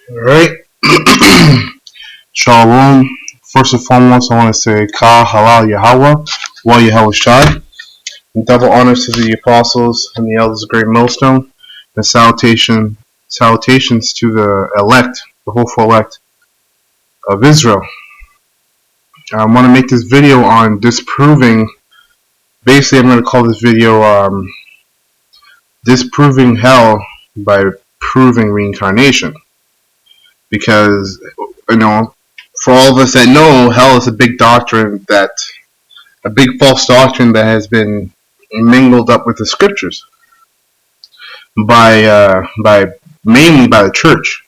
Alright. Shalom. First and foremost, I want to say Ka Halal Yahweh, Wa Yahweh Shai. Double honors to the apostles and the elders of the great millstone. And salutations to the elect, the hopeful elect of Israel. I want to make this video on disproving. Basically, I'm going to call this video Disproving Hell by Proving Reincarnation. Because, for all of us that know, hell is a big doctrine, a big false doctrine that has been mingled up with the scriptures mainly by the church.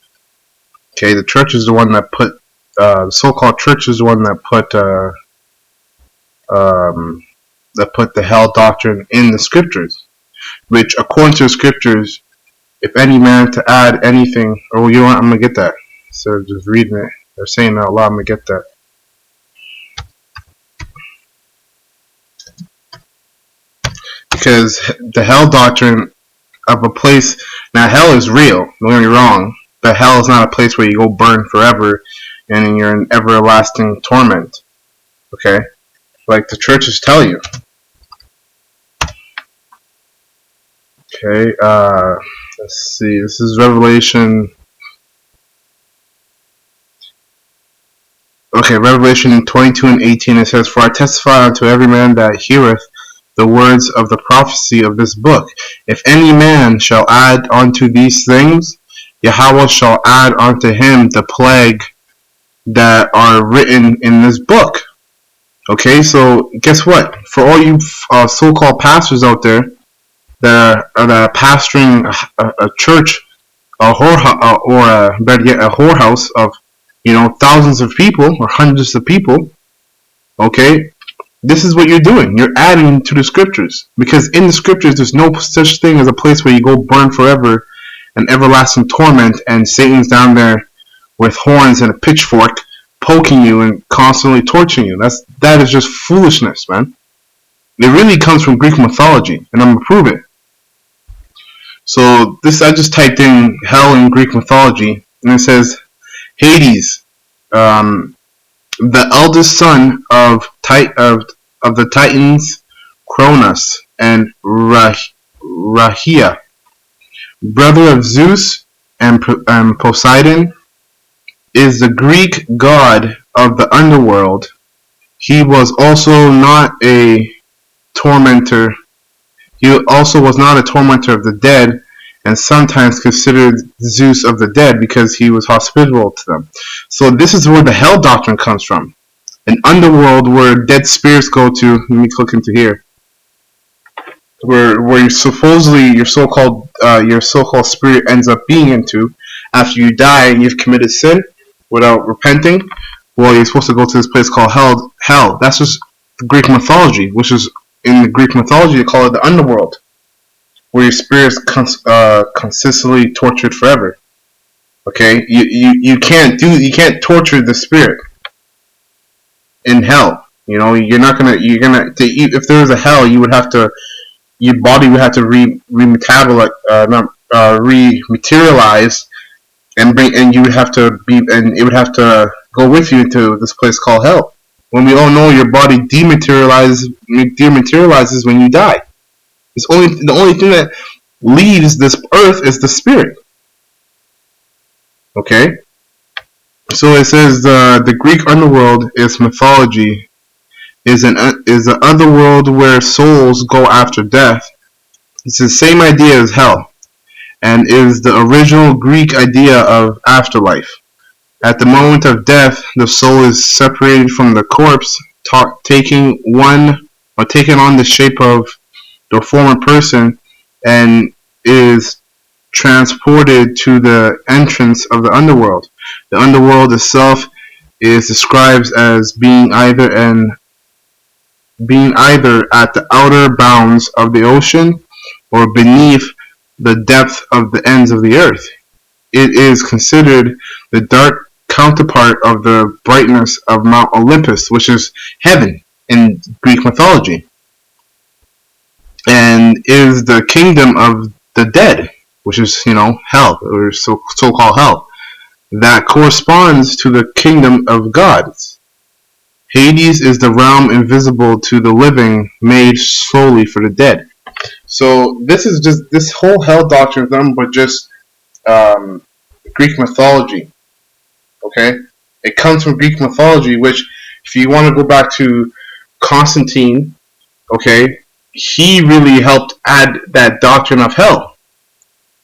Okay, the church is the one that put the so-called church is the one that put the hell doctrine in the scriptures, which according to the scriptures, if any man to add anything, I'm gonna get that. So just reading it, they're saying it out loud. I'm gonna get that. Because the hell doctrine of a place, now hell is real, don't get me wrong, but hell is not a place where you go burn forever and you're in everlasting torment. Okay? Like the churches tell you. Okay, let's see, this is Revelation. Okay, Revelation 22 and 18, it says, "For I testify unto every man that heareth the words of the prophecy of this book. If any man shall add unto these things, Yahweh shall add unto him the plague that are written in this book." Okay, so guess what? For all you so-called pastors out there that are pastoring a church, a whorehouse of thousands of people or hundreds of people, okay, this is what you're doing. You're adding to the scriptures, because in the scriptures there's no such thing as a place where you go burn forever and everlasting torment, and Satan's down there with horns and a pitchfork poking you and constantly torturing you. That is just foolishness, man. It really comes from Greek mythology, and I'm gonna prove it. So I just typed in hell in Greek mythology, and it says Hades, the eldest son of the Titans Cronus and Rahia, brother of Zeus and Poseidon, is the Greek god of the underworld. He was also not a tormentor. He also was not a tormentor of the dead, and sometimes considered Zeus of the dead because he was hospitable to them. So this is where the hell doctrine comes from. An underworld where dead spirits go to. Let me click into here. Where you supposedly your so-called spirit ends up being into after you die and you've committed sin without repenting. Well, you're supposed to go to this place called hell. That's just the Greek mythology, which is in the Greek mythology they call it the underworld, where your spirit's consistently tortured forever. Okay, you can't torture the spirit in hell. You're gonna if there was a hell, your body would have to rematerialize and you would have to it would have to go with you into this place called hell. When we all know your body dematerializes when you die. The only thing that leaves this earth is the spirit. Okay? So it says the Greek underworld is mythology, is an otherworld where souls go after death. It's the same idea as hell, and is the original Greek idea of afterlife. At the moment of death, the soul is separated from the corpse, taking on the shape of the former person, and is transported to the entrance of the underworld. The underworld itself is described as being either at the outer bounds of the ocean or beneath the depth of the ends of the earth. It is considered the dark counterpart of the brightness of Mount Olympus, which is heaven in Greek mythology, and is the kingdom of the dead, which is hell, or so-called hell. that corresponds to the kingdom of God. Hades is the realm invisible to the living, made solely for the dead. So this whole hell doctrine is nothing but just Greek mythology. Okay, it comes from Greek mythology, which, if you want to go back to Constantine, okay, he really helped add that doctrine of hell.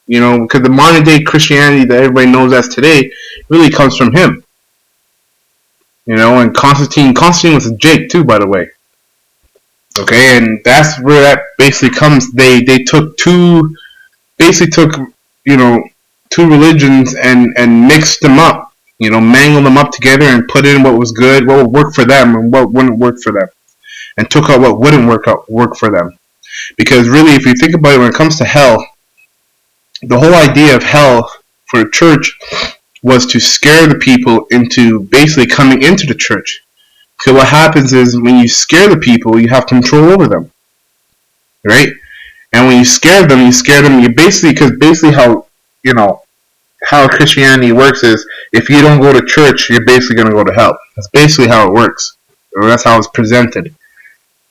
You know, because the modern day Christianity that everybody knows as today really comes from him. You know, and Constantine was a Jake too, by the way. Okay, and that's where that basically comes. They took two religions and mixed them up. You know, mangled them up together and put in what was good, what would work for them, and what wouldn't work for them, and took out what wouldn't work for them. Because really, if you think about it, when it comes to hell, the whole idea of hell for the church was to scare the people into basically coming into the church. Because what happens is, when you scare the people, you have control over them, right? And when you scare them, you basically, because basically how Christianity works is, if you don't go to church, you're basically going to go to hell. That's basically how it works, or that's how it's presented.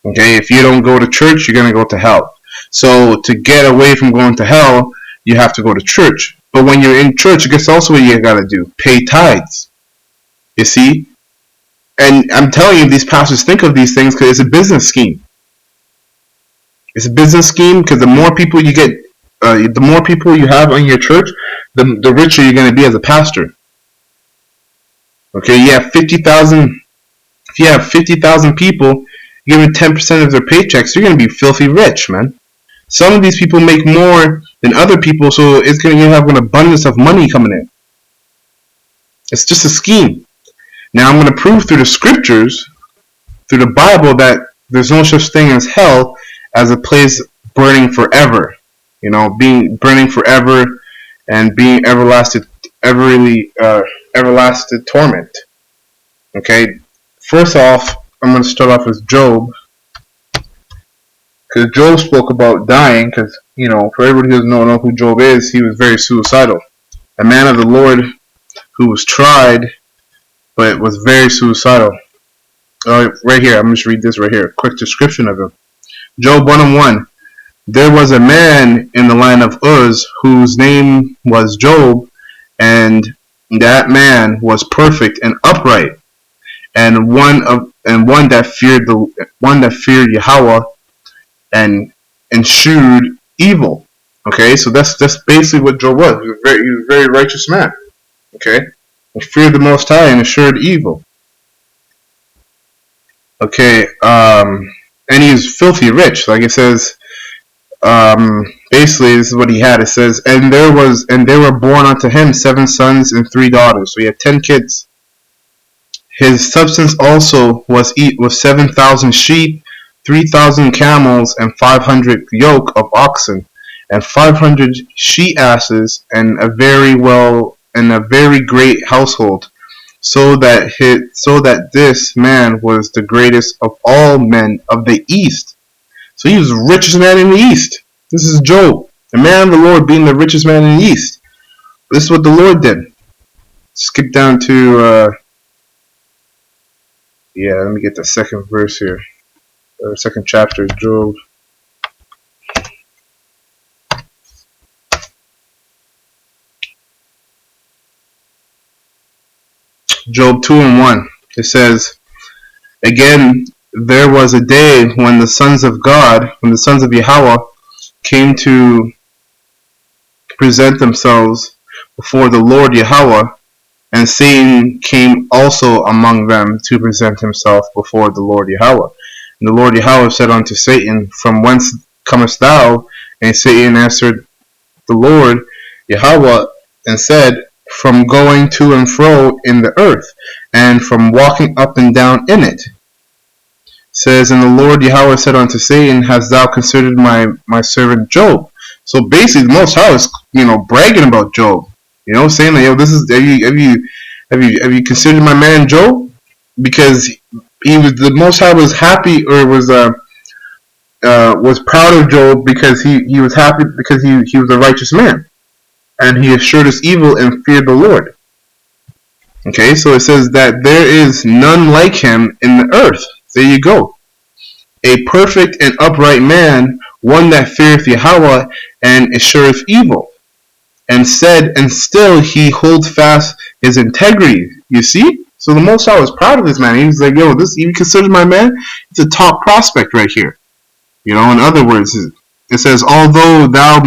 Okay, if you don't go to church, you're going to go to hell. So to get away from going to hell, you have to go to church. But when you're in church, guess also what you got to do? Pay tithes. You see? And I'm telling you, these pastors think of these things because it's a business scheme. It's a business scheme because the more people you get, the more people you have in your church, the richer you're going to be as a pastor. Okay, you have 50,000. If you have 50,000 people, giving 10% of their paychecks, you're going to be filthy rich, man. Some of these people make more than other people, so it's going to have an abundance of money coming in. It's just a scheme. Now I'm going to prove through the scriptures, through the Bible, that there's no such thing as hell as a place burning forever. You know, being burning forever and being everlasting torment. Okay. First off, I'm going to start off with Job, because Job spoke about dying. Because, you know, for everybody who doesn't know who Job is, he was very suicidal. A man of the Lord who was tried, but was very suicidal. Right here, I'm just read this right here. Quick description of him. Job 1:1. There was a man in the land of Uz whose name was Job, and that man was perfect and upright, and one that feared Yahweh and eschewed evil. Okay, so that's basically what Job was. He was a very righteous man. Okay, he feared the Most High and eschewed evil. Okay, and he was filthy rich. Like it says, basically this is what he had. It says, and there were born unto him 7 sons and 3 daughters. So he had 10 kids. His substance also was 7,000 sheep, 3,000 camels, and 500 yoke of oxen, and 500 she asses, and a very great household. So that this man was the greatest of all men of the East. So he was the richest man in the East. This is Job, the man of the Lord, being the richest man in the East. This is what the Lord did. Skip down to let me get the second verse here, or second chapter, Job. Job 2:1. It says, again, there was a day when the sons of Yahweh came to present themselves before the Lord Yahweh, and Satan came also among them to present himself before the Lord Yahweh. And the Lord Yahweh said unto Satan, from whence comest thou? And Satan answered the Lord Yahweh and said, from going to and fro in the earth, and from walking up and down in it. It says, and the Lord Yahweh said unto Satan, hast thou considered my servant Job? So basically, the Most High was, bragging about Job. Saying that, have you considered my man Job? Because the Most High was happy, or was proud of Job, because he was happy because he was a righteous man, and he eschewed his evil and feared the Lord. Okay, so it says that there is none like him in the earth. There you go. A perfect and upright man, one that feareth Yahweh and escheweth evil. And still he holds fast his integrity. You see? So the Most High was proud of this man. He was like, yo, this, you consider my man? It's a top prospect right here. You know, in other words, it says, although thou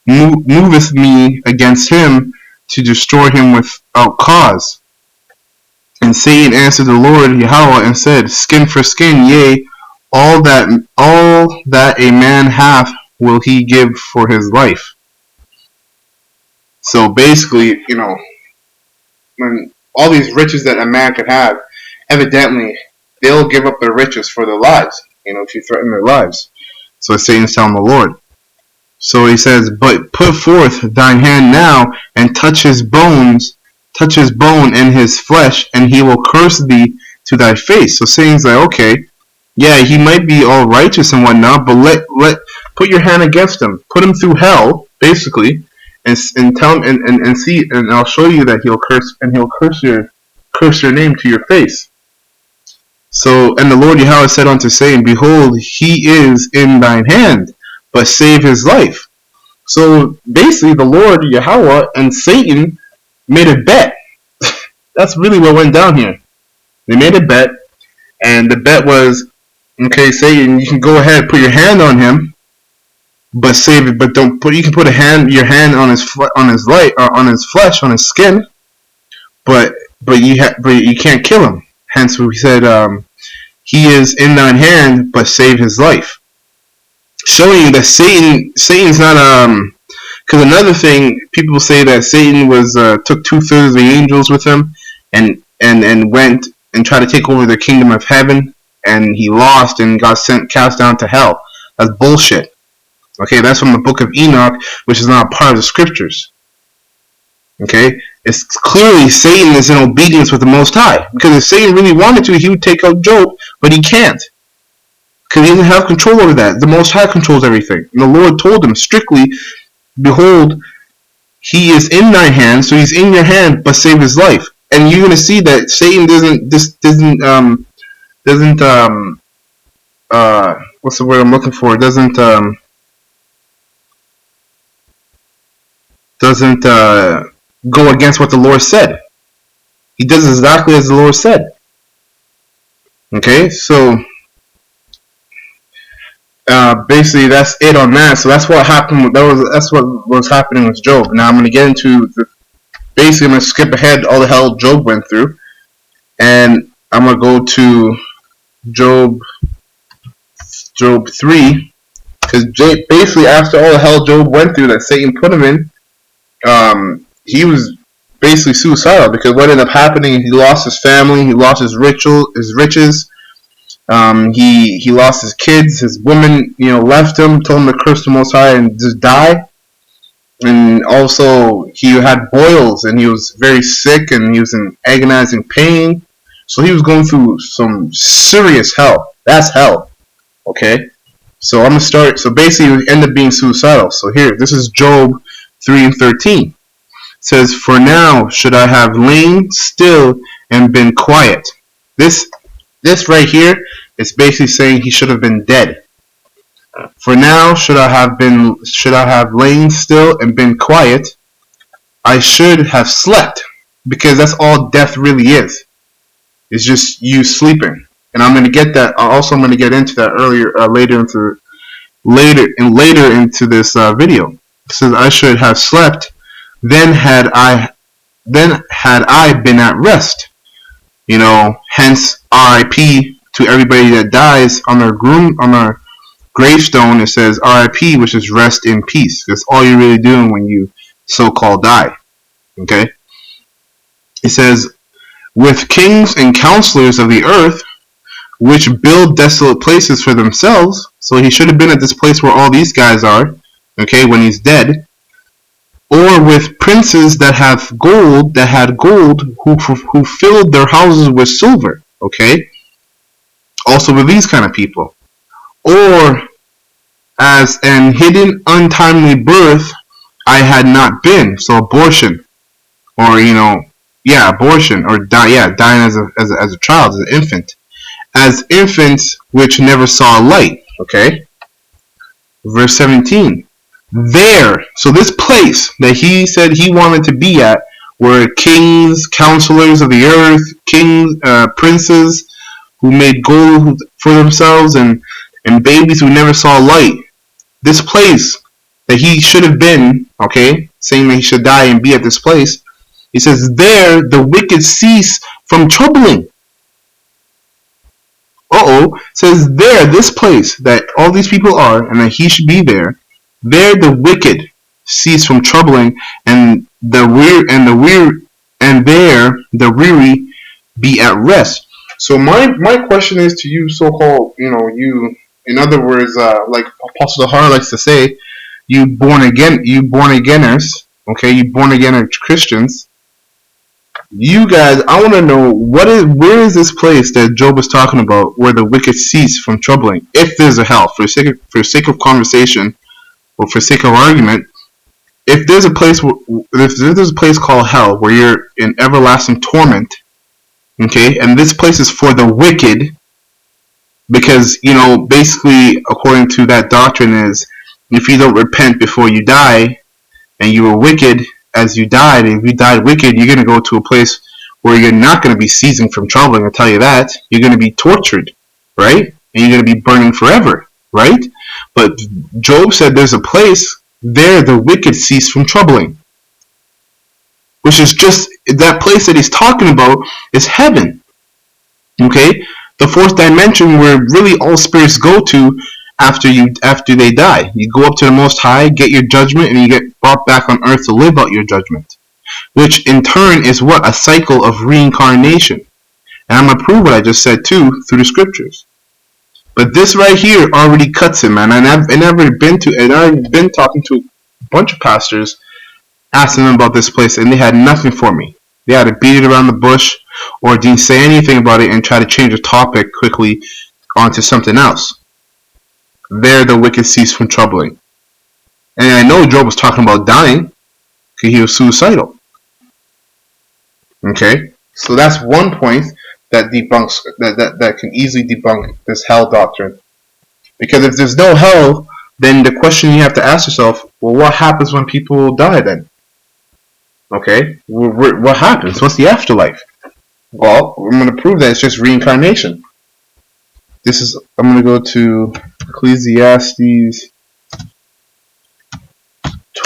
movest me against him to destroy him without cause. And Satan answered the Lord Yahweh and said, skin for skin, yea, all that a man hath will he give for his life. So basically, you know, when all these riches that a man could have, evidently they'll give up their riches for their lives, you know, if you threaten their lives. So Satan's telling the Lord. So he says, but put forth thine hand now and touch his bone and his flesh, and he will curse thee to thy face. So Satan's like, okay, yeah, he might be all righteous and whatnot, but put your hand against him, put him through hell, basically, and tell him and see, and I'll show you that he'll curse your name to your face. So, and the Lord Yahweh said unto Satan, behold, he is in thine hand, but save his life. So basically, the Lord Yahweh and Satan made a bet. That's really what went down here. They made a bet, and the bet was, okay, Satan, you can go ahead, put your hand on him, but save it. But don't put. You can put your hand on his flesh, on his skin, but you can't kill him. Hence, we said, he is in thine hand, but save his life. Showing you that Satan's not because another thing, people say that Satan took 2/3 of the angels with him, and went and tried to take over the kingdom of heaven, and he lost and got cast down to hell. That's bullshit. Okay, that's from the book of Enoch, which is not a part of the scriptures. Okay, it's clearly Satan is in obedience with the Most High, because if Satan really wanted to, he would take out Job, but he can't. Because he doesn't have control over that. The Most High controls everything. And the Lord told him strictly, behold, he is in thy hand, so he's in your hand, but save his life. And you're going to see that Satan what's the word I'm looking for? Doesn't go against what the Lord said. He does exactly as the Lord said. Okay, so basically that's it on that. So that's what happened. That's what was happening with Job. Now I'm going to get into basically I'm going to skip ahead all the hell Job went through, and I'm going to go to Job 3, because basically after all the hell Job went through that Satan put him in, he was basically suicidal, because what ended up happening, he lost his family, he lost his riches. He lost his kids. His woman, left him, told him to curse the Most High and just die. And also, he had boils, and he was very sick, and he was in agonizing pain. So he was going through some serious hell. That's hell. Okay? So I'm going to start. So basically, he ended up being suicidal. So here, this is Job 3:13. It says, for now should I have lain still and been quiet. This right here is basically saying he should have been dead. For now should I have lain still and been quiet, I should have slept, because that's all death really is. It's just you sleeping. And I'm going to get that. Also, I'm going to get into that later into this video. It says I should have slept, then had I been at rest. Hence R.I.P. to everybody that dies on their gravestone. It says R.I.P., which is rest in peace. That's all you're really doing when you so-called die. Okay. It says, with kings and counselors of the earth, which build desolate places for themselves. So he should have been at this place where all these guys are. Okay, when he's dead. Or with princes that had gold, who filled their houses with silver. Okay? Also with these kind of people. Or as an hidden untimely birth I had not been. So abortion. Or, abortion, or dying as a child, as an infant. As infants which never saw light. Okay? Verse 17. There, so this place that he said he wanted to be at, were kings, counselors of the earth, kings, princes who made gold for themselves, and babies who never saw light. This place that he should have been, okay, saying that he should die and be at this place, he says, there the wicked cease from troubling. Says there, this place that all these people are, and that he should be there, there the wicked cease from troubling, and there the weary be at rest. So my question is to you, so-called, you, in other words, like Apostle Dahar likes to say, you born againers, okay, you born again Christians. You guys, I want to know where is this place that Job is talking about, where the wicked cease from troubling? If there's a hell, for sake of conversation, or for sake of argument, if there's a place called hell where you're in everlasting torment, okay, and this place is for the wicked, because basically according to that doctrine is, if you don't repent before you die, and you were wicked as you died, and if you died wicked, you're going to go to a place where you're not going to be ceasing from troubling. I'll tell you that. You're going to be tortured, right? And you're going to be burning forever, right? But Job said there's a place there the wicked cease from troubling, which is just that place that he's talking about is heaven, okay? The fourth dimension where really all spirits go to after they die. You go up to the Most High, get your judgment, and you get brought back on earth to live out your judgment, which in turn is what? A cycle of reincarnation. And I'm going to prove what I just said too through the scriptures. But this right here already cuts it, man. And I've been talking to a bunch of pastors, asking them about this place, and they had nothing for me. They had to beat it around the bush, or didn't say anything about it and try to change the topic quickly onto something else. There the wicked cease from troubling. And I know Job was talking about dying, because he was suicidal. Okay? So that's one point that debunks, that can easily debunk this hell doctrine. Because if there's no hell, then the question you have to ask yourself, well, what happens when people die then? Okay? What happens? What's the afterlife? Well, I'm going to prove that it's just reincarnation. I'm going to go to Ecclesiastes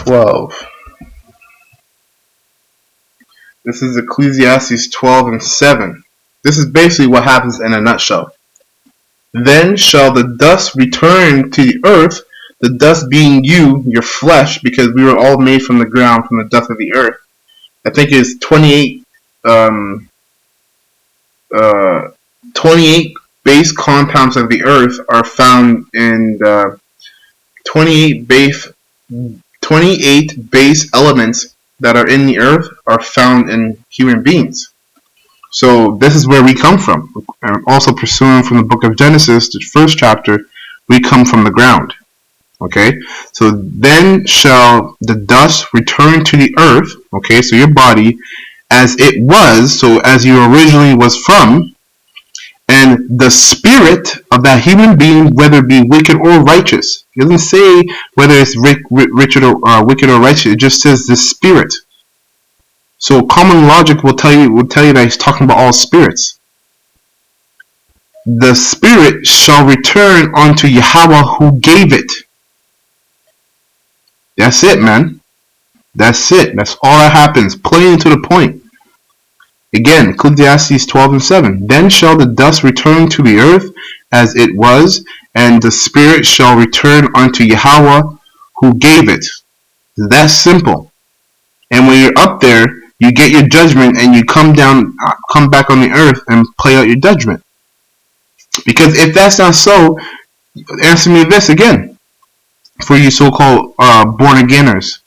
12. This is Ecclesiastes 12 and 7. This is basically what happens in a nutshell. Then shall the dust return to the earth, the dust being you, your flesh, because we were all made from the ground, from the dust of the earth. I think it's 28 base compounds of the earth are found in 28 base elements that are in the earth are found in human beings. So this is where we come from. And also pursuing from the book of Genesis, the first chapter, we come from the ground. Okay? So then shall the dust return to the earth, okay, so your body, as it was, so as you originally was from, and the spirit of that human being, whether it be wicked or righteous. It doesn't say whether it's wicked or righteous. It just says the spirit. So common logic will tell you that he's talking about all spirits. The spirit shall return unto Yahweh who gave it. That's it, man. That's it. That's all that happens. Plain and to the point. Again, Ecclesiastes 12 and 7. Then shall the dust return to the earth as it was, and the spirit shall return unto Yahweh who gave it. That's simple. And when you're up there, you get your judgment, and you come back on the earth and play out your judgment. Because if that's not so, answer me this again, for you so-called born-againers.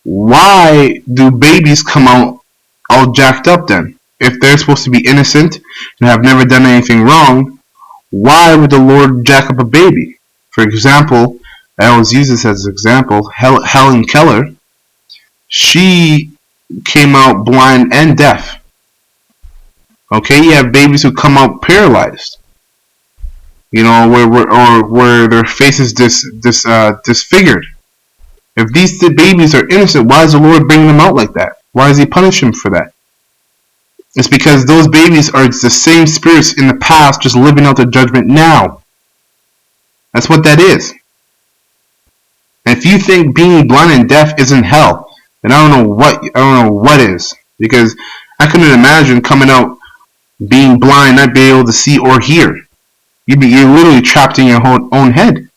Why do babies come out all jacked up then? If they're supposed to be innocent and have never done anything wrong, why would the Lord jack up a baby? For example, I always use this as an example, Helen Keller. She came out blind and deaf. Okay, you have babies who come out paralyzed. You know, where their face is disfigured. If these babies are innocent, why is the Lord bringing them out like that? Why does He punish them for that? It's because those babies are the same spirits in the past, just living out their judgment now. That's what that is. And if you think being blind and deaf isn't hell, then I don't know what is. Because I couldn't imagine coming out being blind, not being able to see or hear. You're literally trapped in your own head.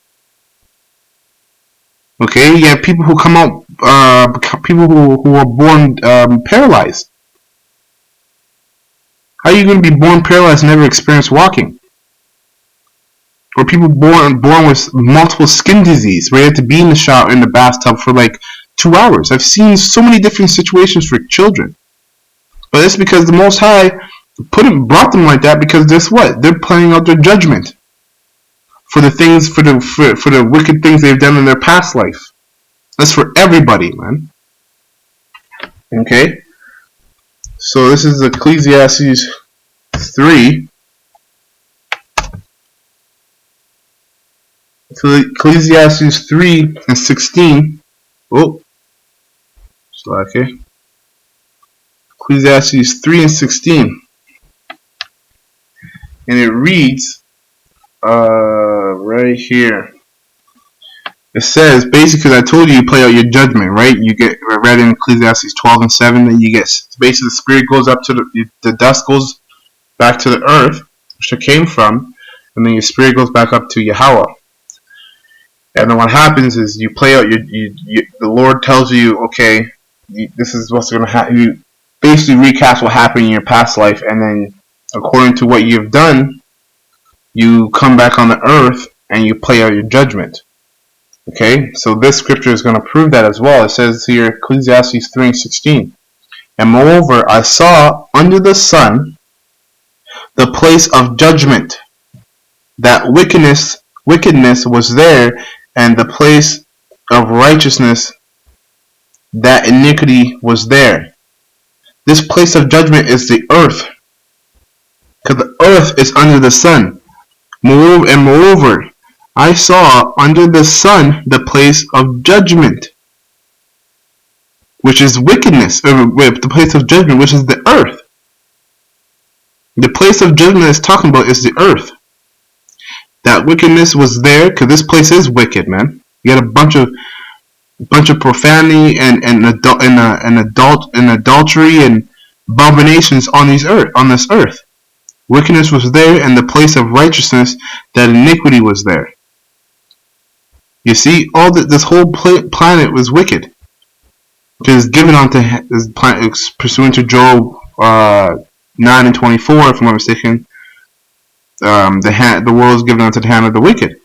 Okay, you have people who come out, people who are born paralyzed. How are you going to be born paralyzed and never experience walking? Or people born with multiple skin disease, where you have to be in the shower, in the bathtub for like 2 hours. I've seen so many different situations for children. But it's because the Most High brought them like that, because guess what? They're playing out their judgment for the things, for the wicked things they've done in their past life. That's for everybody, man. Okay? So this is Ecclesiastes 3. So Ecclesiastes 3 and 16. Oh. Okay. Ecclesiastes 3 and 16. And it reads right here. It says, basically, I told you play out your judgment, right? You get read in Ecclesiastes 12 and 7 that you get, basically the spirit goes up to the dust goes back to the earth, which it came from, and then your spirit goes back up to Yahweh. And then what happens is you play out the Lord tells you, okay, this is what's going to happen. You basically recast what happened in your past life, and then according to what you've done, you come back on the earth and you play out your judgment. Okay, so this scripture is going to prove that as well. It says here, Ecclesiastes 3 and 16. And moreover, I saw under the sun the place of judgment, that wickedness was there, and the place of righteousness, that iniquity was there. This place of judgment is the earth, because the earth is under the sun. Moreover, I saw under the sun the place of judgment, which is wickedness, the place of judgment, which is the earth. The place of judgment it's talking about is the earth. That wickedness was there, because this place is wicked, man. You got a bunch of profanity and adultery and abominations on this earth. Wickedness was there, and the place of righteousness, that iniquity was there. You see, this whole planet was wicked. Because given onto this planet, pursuant to Job 9 and 24, if I'm not mistaken, the world is given unto the hand of the wicked.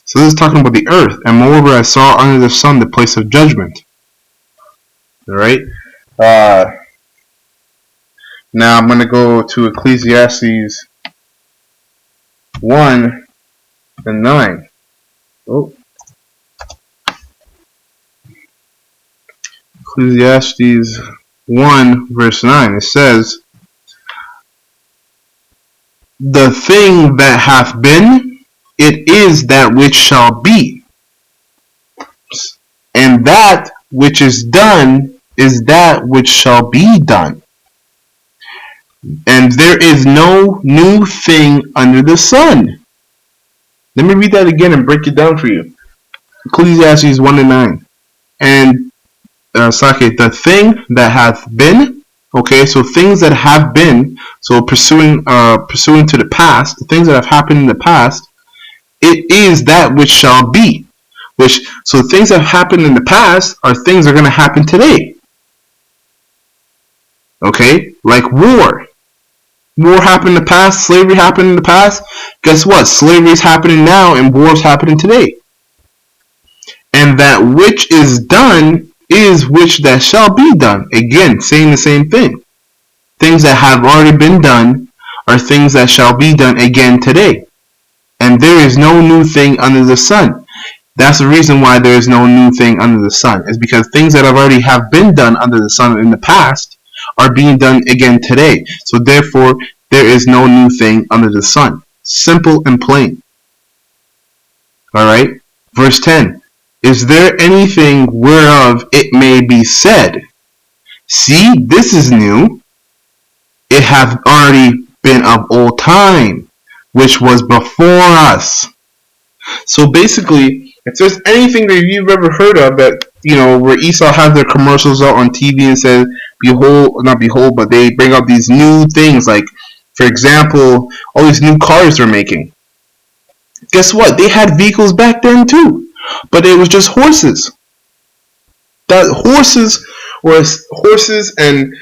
So this is talking about the earth. And moreover, I saw under the sun the place of judgment. Alright? Now I'm going to go to Ecclesiastes 1 and 9. Oh. Ecclesiastes 1 verse 9. It says, the thing that hath been, it is that which shall be. And that which is done is that which shall be done. And there is no new thing under the sun. Let me read that again and break it down for you. Ecclesiastes 1 and 9. And, the thing that hath been, okay, so things that have been, so pursuing to the past, the things that have happened in the past, it is that which shall be. So things that have happened in the past are things that are going to happen today. Okay, like war. War happened in the past, slavery happened in the past. Guess what? Slavery is happening now and war is happening today. And that which is done is which that shall be done. Again, saying the same thing. Things that have already been done are things that shall be done again today. And there is no new thing under the sun. That's the reason why there is no new thing under the sun. Is because things that already have been done under the sun in the past are being done again today. So therefore, there is no new thing under the sun. Simple and plain. Alright? Verse 10. Is there anything whereof it may be said, see, this is new, it hath already been of old time, which was before us. So basically, if there's anything that you've ever heard of that, where Esau has their commercials out on TV and says, behold, not behold, but they bring up these new things, like, for example, all these new cars they're making. Guess what? They had vehicles back then too, but it was just horses. That horses and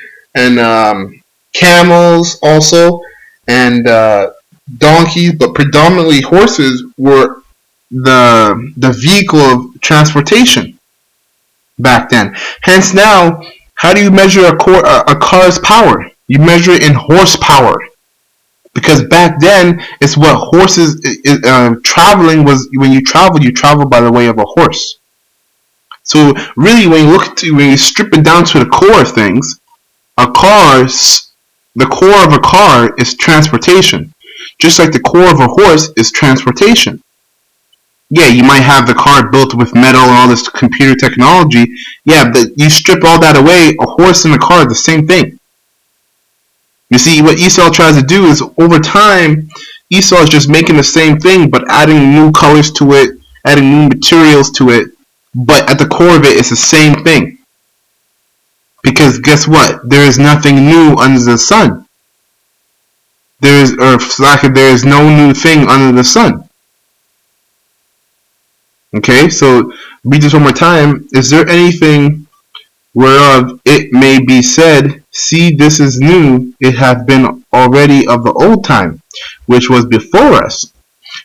camels also, and donkeys, but predominantly horses were the vehicle of transportation back then. Hence now, how do you measure a car's power? You measure it in horsepower. Because back then, it's what horses, traveling was, when you travel by the way of a horse. So really, when you strip it down to the core of things, the core of a car is transportation. Just like the core of a horse is transportation. Yeah, you might have the car built with metal and all this computer technology. Yeah, but you strip all that away, a horse and a car are the same thing. You see, what Esau tries to do is, over time, Esau is just making the same thing, but adding new colors to it, adding new materials to it, but at the core of it, it's the same thing. Because guess what? There is nothing new under the sun. There is no new thing under the sun. Okay, so read this one more time. Is there anything whereof it may be said, see, this is new, it hath been already of the old time, which was before us?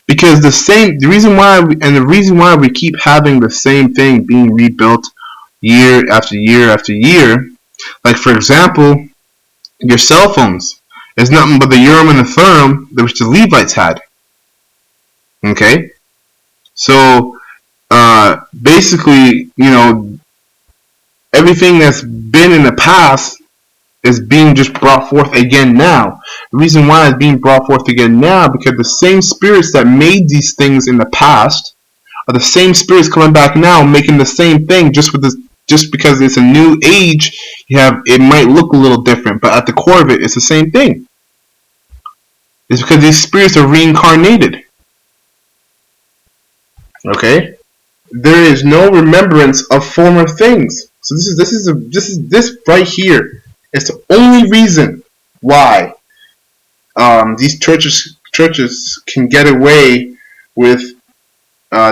Because the reason why we keep having the same thing being rebuilt year after year after year, like for example, your cell phones, is nothing but the Urim and the Thummim which the Levites had. Okay, so basically, everything that's been in the past is being just brought forth again now. The reason why it's being brought forth again now, because the same spirits that made these things in the past are the same spirits coming back now, making the same thing. Just because it's a new age, it might look a little different, but at the core of it, it's the same thing. It's because these spirits are reincarnated. Okay, there is no remembrance of former things. So this right here is the only reason why these churches can get away with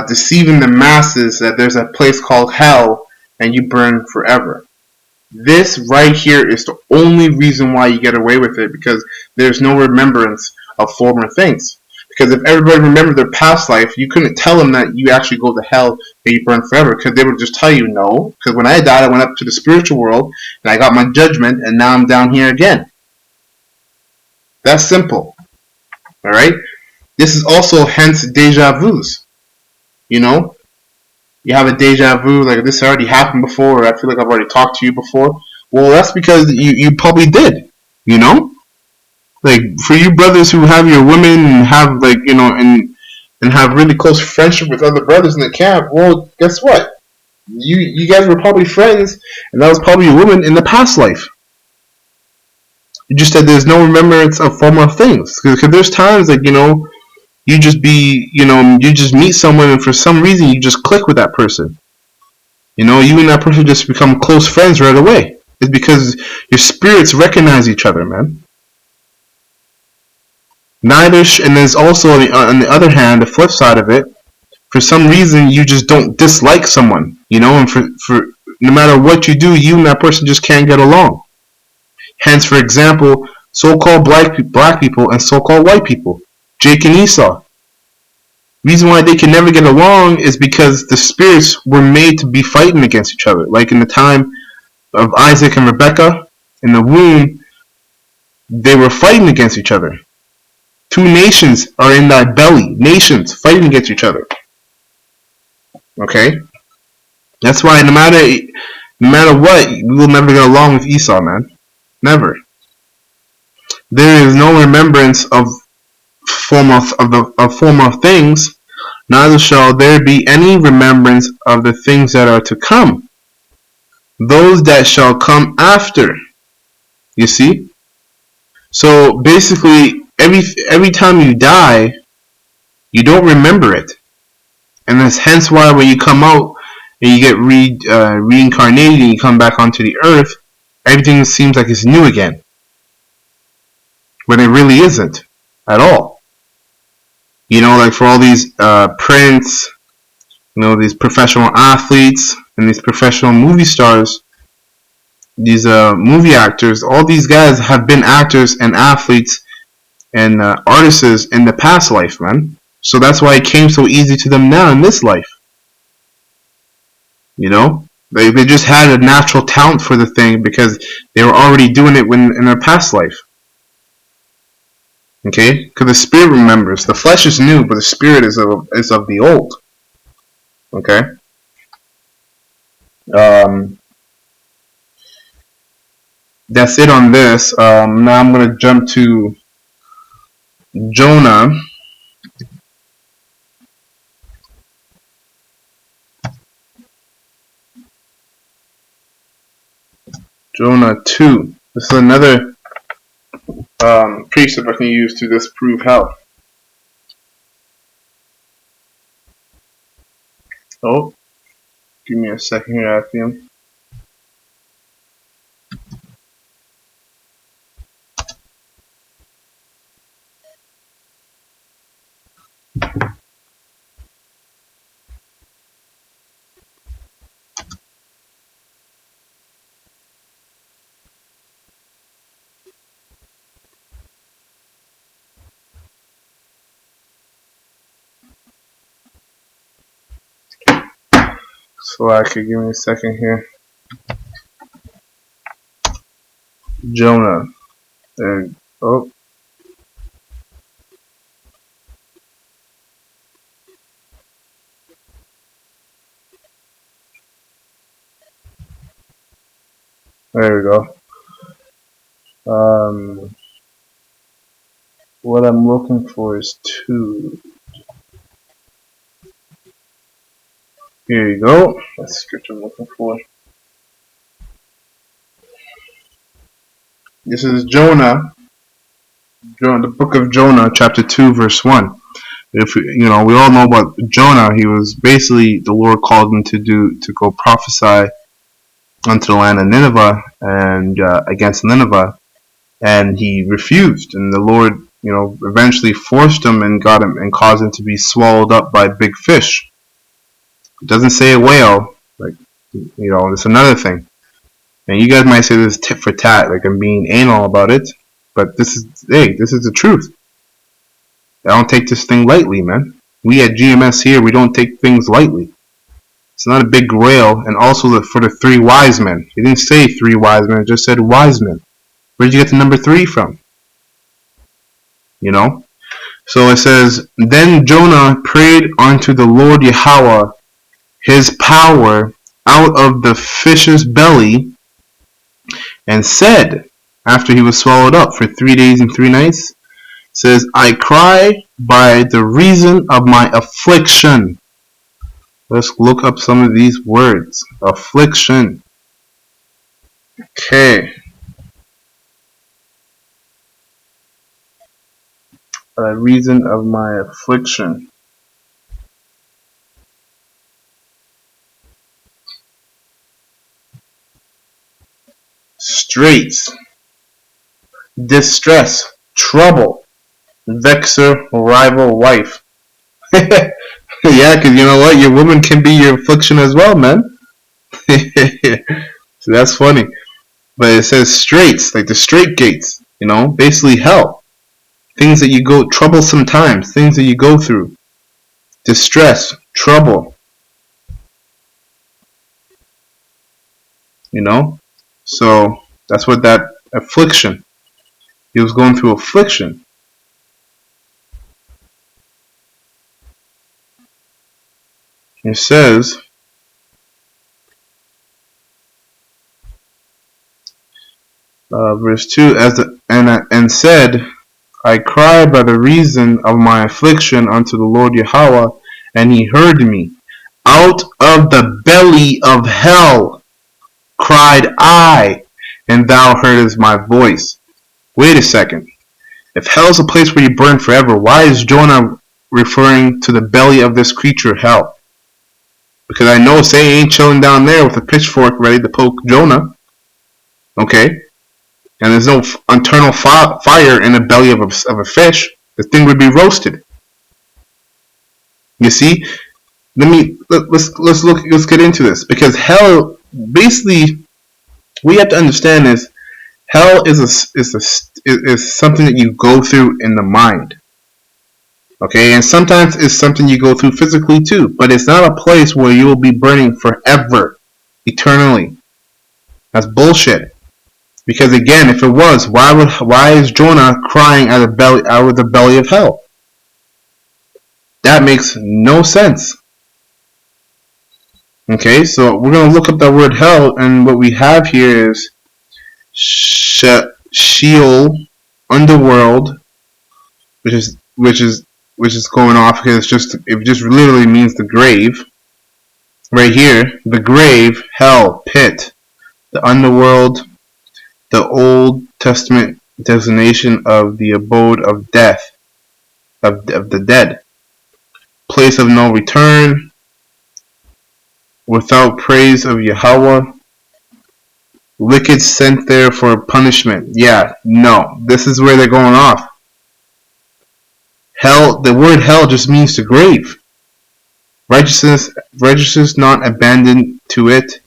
deceiving the masses that there's a place called hell and you burn forever. This right here is the only reason why you get away with it, because there's no remembrance of former things. Because if everybody remembered their past life, you couldn't tell them that you actually go to hell and you burn forever, because they would just tell you no. Because when I died, I went up to the spiritual world and I got my judgment, and now I'm down here again. That's simple. Alright? This is also hence deja vus. You have a deja vu, like this already happened before, or I feel like I've already talked to you before. Well, that's because you probably did. Like, for you brothers who have your women and have, like, and have really close friendship with other brothers in the camp, well, guess what? You guys were probably friends, and that was probably your woman in the past life. You just said there's no remembrance of former things. Because there's times, like, you just meet someone, and for some reason, you just click with that person. You and that person just become close friends right away. It's because your spirits recognize each other, man. And there's also, on the other hand, the flip side of it, for some reason you just don't dislike someone, and for no matter what you do, you and that person just can't get along. Hence, for example, so-called black people and so-called white people, Jake and Esau. Reason why they can never get along is because the spirits were made to be fighting against each other. Like in the time of Isaac and Rebekah, in the womb, they were fighting against each other. Two nations are in thy belly. Nations fighting against each other. Okay? That's why no matter what, we will never get along with Esau, man. Never. There is no remembrance of former things, neither shall there be any remembrance of the things that are to come. Those that shall come after. You see? So basically, every time you die, you don't remember it. And that's hence why when you come out and you get reincarnated and you come back onto the earth, everything seems like it's new again. When it really isn't at all. You know, like for all these prince, you know, these professional athletes and these professional movie stars, these movie actors, all these guys have been actors and athletes and artists in the past life, man. So that's why it came so easy to them now in this life. You know, they just had a natural talent for the thing because they were already doing it in their past life. Okay, because the spirit remembers. The flesh is new, but the spirit is of the old. Okay. That's it on this. Now I'm gonna jump to Jonah. Jonah 2. This is another precept I can use to disprove hell. Oh, give me a second here, Atheum. So I could give me a second here. Jonah. And oh. There we go. What I'm looking for is 2. Here you go. That's the scripture I'm looking for. This is Jonah, the book of Jonah, chapter 2, verse 1. If we all know about Jonah. He was basically, the Lord called him to go prophesy unto the land of Nineveh and against Nineveh, and he refused. And the Lord, eventually forced him and got him and caused him to be swallowed up by big fish. It doesn't say a whale, it's another thing. And you guys might say this is tit for tat, like I'm being anal about it, but this is the truth. I don't take this thing lightly, man. We at GMS here, we don't take things lightly. It's not a big whale. And also for the 3 wise men. He didn't say 3 wise men, it just said wise men. Where did you get the number 3 from? So it says, Then Jonah prayed unto the Lord Yahweh his power out of the fish's belly, and said, after he was swallowed up for 3 days and 3 nights, says, I cry by the reason of my affliction. Let's look up some of these words. Affliction. Okay. By reason of my affliction. Straits. Distress. Trouble. Vexer. Rival. Wife. Yeah, because you know what? Your woman can be your affliction as well, man. So that's funny. But it says straits, like the straight gates, basically hell. Things that you go, troublesome times, things that you go through. Distress, trouble. So that's what that affliction. He was going through affliction. It says, verse 2, and said, I cried by the reason of my affliction unto the Lord Yahweh, and he heard me. Out of the belly of hell cried I, and thou heardest my voice. Wait a second. If hell is a place where you burn forever, why is Jonah referring to the belly of this creature, hell? Because I know Satan ain't chilling down there with a pitchfork ready to poke Jonah. Okay? And there's no internal fire in the belly of a fish. The thing would be roasted. You see? Let's get into this, because hell, basically, what you have to understand is hell is something that you go through in the mind. Okay, and sometimes it's something you go through physically too, but it's not a place where you will be burning forever, eternally. That's bullshit. Because again, if it was, why is Jonah crying out of the belly of hell? That makes no sense. Okay, so we're gonna look up that word hell, and what we have here is Sheol, underworld, which is going off because it just literally means the grave. Right here, the grave, hell, pit, the underworld, the Old Testament designation of the abode of death, of the dead, place of no return, without praise of Yahweh, wicked sent there for punishment. Yeah, no, this is where they're going off. Hell, the word hell just means the grave. Righteousness not abandoned to it,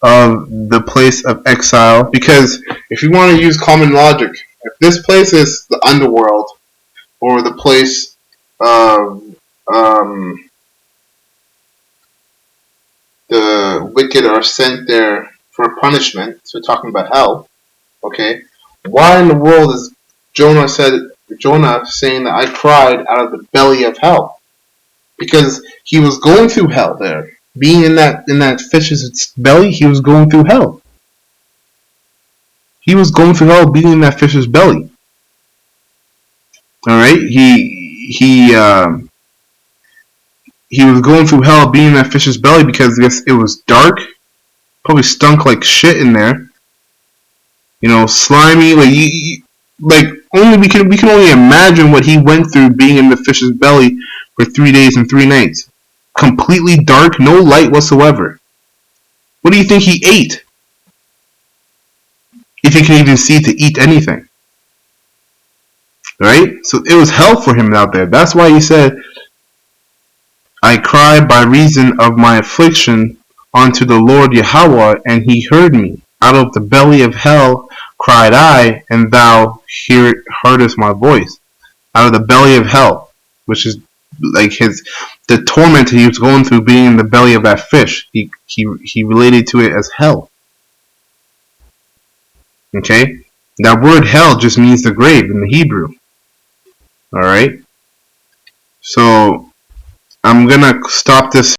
of the place of exile. Because if you want to use common logic, if this place is the underworld, or the place of the wicked are sent there for punishment, so we're talking about hell, okay, why in the world is Jonah saying that I cried out of the belly of hell? Because he was going through hell there. Being in that fish's belly, he was going through hell. He was going through hell being in that fish's belly. Alright? He was going through hell being in that fish's belly because I guess it was dark. Probably stunk like shit in there. You know, slimy, only we can only imagine what he went through being in the fish's belly for 3 days and 3 nights. Completely dark, no light whatsoever. What do you think he ate? If he can even see to eat anything. Right? So it was hell for him out there. That's why he said, I cried by reason of my affliction unto the Lord Yahweh, and he heard me. Out of the belly of hell cried I, and thou heardest my voice. Out of the belly of hell, which is like the torment he was going through being in the belly of that fish. He related to it as hell. Okay? That word hell just means the grave in the Hebrew. Alright? So I'm gonna stop this